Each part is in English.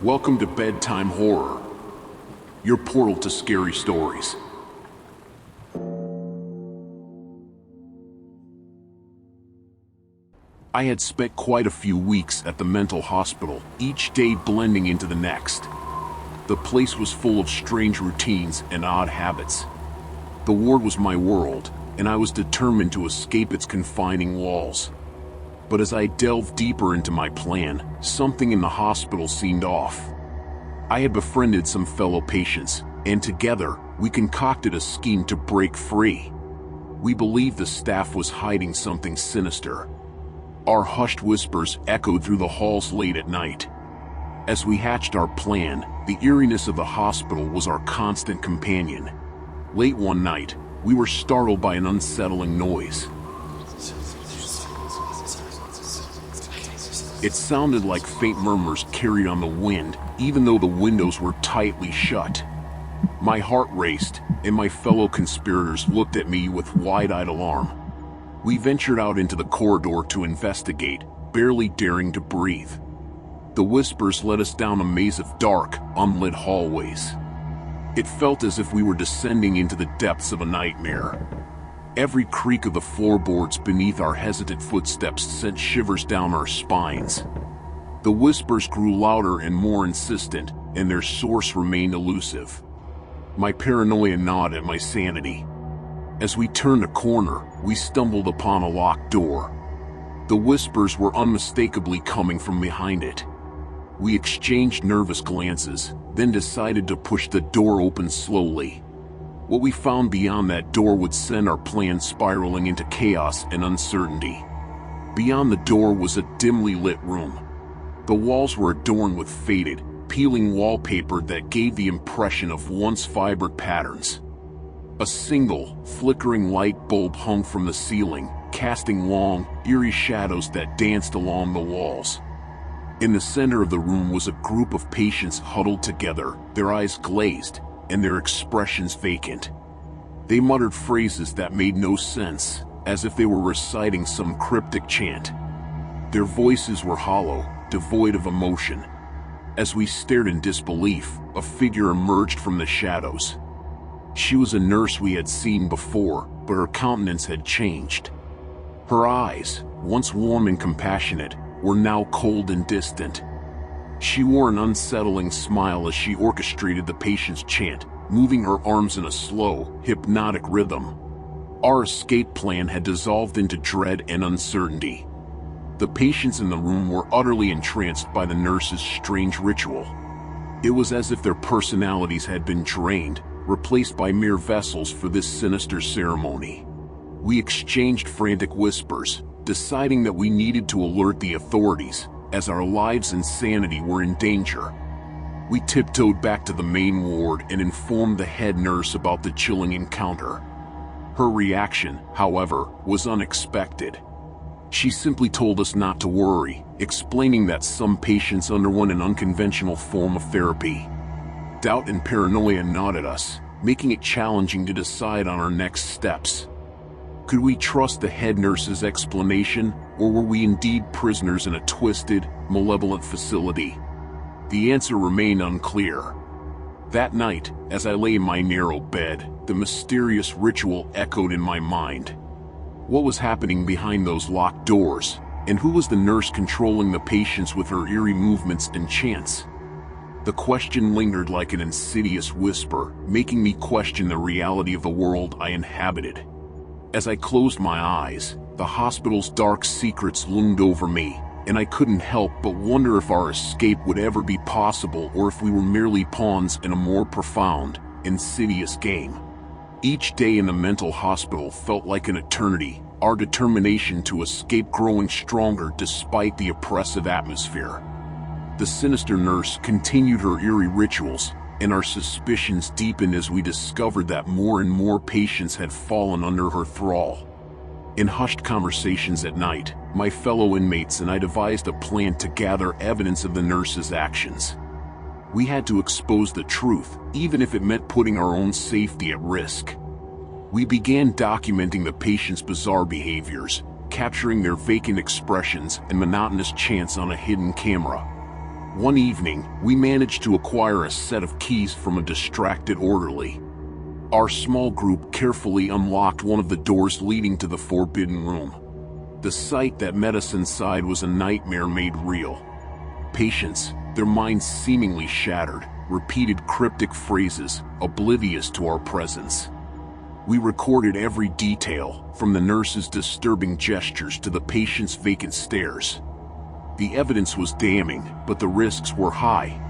Welcome to Bedtime Horror, your portal to scary stories. I had spent quite a few weeks at the mental hospital, each day blending into the next. The place was full of strange routines and odd habits. The ward was my world, and I was determined to escape its confining walls. But as I delved deeper into my plan, something in the hospital seemed off. I had befriended some fellow patients, and together, we concocted a scheme to break free. We believed the staff was hiding something sinister. Our hushed whispers echoed through the halls late at night. As we hatched our plan, the eeriness of the hospital was our constant companion. Late one night, we were startled by an unsettling noise. It sounded like faint murmurs carried on the wind, even though the windows were tightly shut. My heart raced, and my fellow conspirators looked at me with wide-eyed alarm. We ventured out into the corridor to investigate, barely daring to breathe. The whispers led us down a maze of dark, unlit hallways. It felt as if we were descending into the depths of a nightmare. Every creak of the floorboards beneath our hesitant footsteps sent shivers down our spines. The whispers grew louder and more insistent, and their source remained elusive. My paranoia gnawed at my sanity. As we turned a corner, we stumbled upon a locked door. The whispers were unmistakably coming from behind it. We exchanged nervous glances, then decided to push the door open slowly. What we found beyond that door would send our plan spiraling into chaos and uncertainty. Beyond the door was a dimly lit room. The walls were adorned with faded, peeling wallpaper that gave the impression of once vibrant patterns. A single, flickering light bulb hung from the ceiling, casting long, eerie shadows that danced along the walls. In the center of the room was a group of patients huddled together, their eyes glazed, and their expressions vacant. They muttered phrases that made no sense, as if they were reciting some cryptic chant. Their voices were hollow, devoid of emotion. As we stared in disbelief, a figure emerged from the shadows. She was a nurse we had seen before, but her countenance had changed. Her eyes, once warm and compassionate, were now cold and distant. She wore an unsettling smile as she orchestrated the patient's chant, moving her arms in a slow, hypnotic rhythm. Our escape plan had dissolved into dread and uncertainty. The patients in the room were utterly entranced by the nurse's strange ritual. It was as if their personalities had been drained, replaced by mere vessels for this sinister ceremony. We exchanged frantic whispers, deciding that we needed to alert the authorities, as our lives and sanity were in danger. We tiptoed back to the main ward and informed the head nurse about the chilling encounter. Her reaction, however, was unexpected. She simply told us not to worry, explaining that some patients underwent an unconventional form of therapy. Doubt and paranoia gnawed at us, making it challenging to decide on our next steps. Could we trust the head nurse's explanation, or were we indeed prisoners in a twisted, malevolent facility? The answer remained unclear. That night, as I lay in my narrow bed, the mysterious ritual echoed in my mind. What was happening behind those locked doors, and who was the nurse controlling the patients with her eerie movements and chants? The question lingered like an insidious whisper, making me question the reality of the world I inhabited. As I closed my eyes, the hospital's dark secrets loomed over me, and I couldn't help but wonder if our escape would ever be possible or if we were merely pawns in a more profound, insidious game. Each day in the mental hospital felt like an eternity, our determination to escape growing stronger despite the oppressive atmosphere. The sinister nurse continued her eerie rituals, and our suspicions deepened as we discovered that more and more patients had fallen under her thrall. In hushed conversations at night, my fellow inmates and I devised a plan to gather evidence of the nurse's actions. We had to expose the truth, even if it meant putting our own safety at risk. We began documenting the patients' bizarre behaviors, capturing their vacant expressions and monotonous chants on a hidden camera. One evening, we managed to acquire a set of keys from a distracted orderly. Our small group carefully unlocked one of the doors leading to the forbidden room. The sight that met us inside was a nightmare made real. Patients, their minds seemingly shattered, repeated cryptic phrases, oblivious to our presence. We recorded every detail, from the nurse's disturbing gestures to the patient's vacant stares. The evidence was damning, but the risks were high.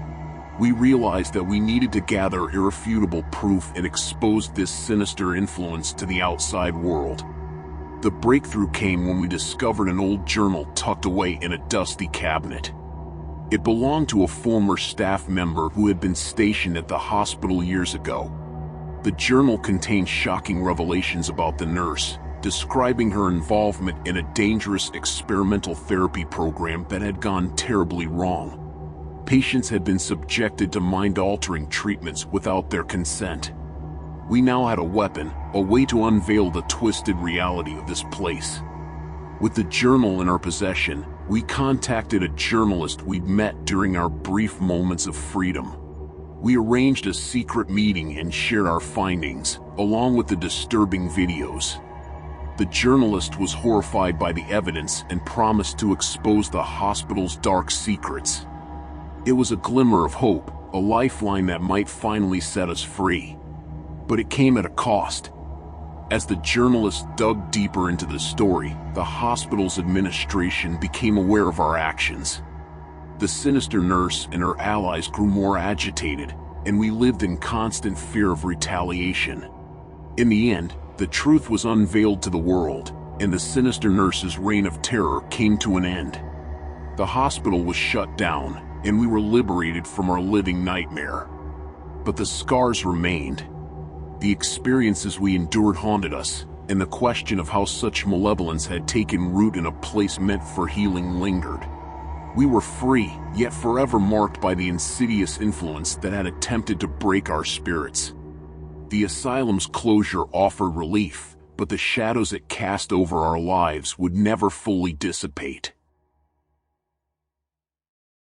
We realized that we needed to gather irrefutable proof and expose this sinister influence to the outside world. The breakthrough came when we discovered an old journal tucked away in a dusty cabinet. It belonged to a former staff member who had been stationed at the hospital years ago. The journal contained shocking revelations about the nurse, describing her involvement in a dangerous experimental therapy program that had gone terribly wrong. Patients had been subjected to mind-altering treatments without their consent. We now had a weapon, a way to unveil the twisted reality of this place. With the journal in our possession, we contacted a journalist we'd met during our brief moments of freedom. We arranged a secret meeting and shared our findings, along with the disturbing videos. The journalist was horrified by the evidence and promised to expose the hospital's dark secrets. It was a glimmer of hope, a lifeline that might finally set us free. But it came at a cost. As the journalist dug deeper into the story, the hospital's administration became aware of our actions. The sinister nurse and her allies grew more agitated, and we lived in constant fear of retaliation. In the end, the truth was unveiled to the world, and the sinister nurse's reign of terror came to an end. The hospital was shut down, and we were liberated from our living nightmare. But the scars remained. The experiences we endured haunted us, and the question of how such malevolence had taken root in a place meant for healing lingered. We were free, yet forever marked by the insidious influence that had attempted to break our spirits. The asylum's closure offered relief, but the shadows it cast over our lives would never fully dissipate.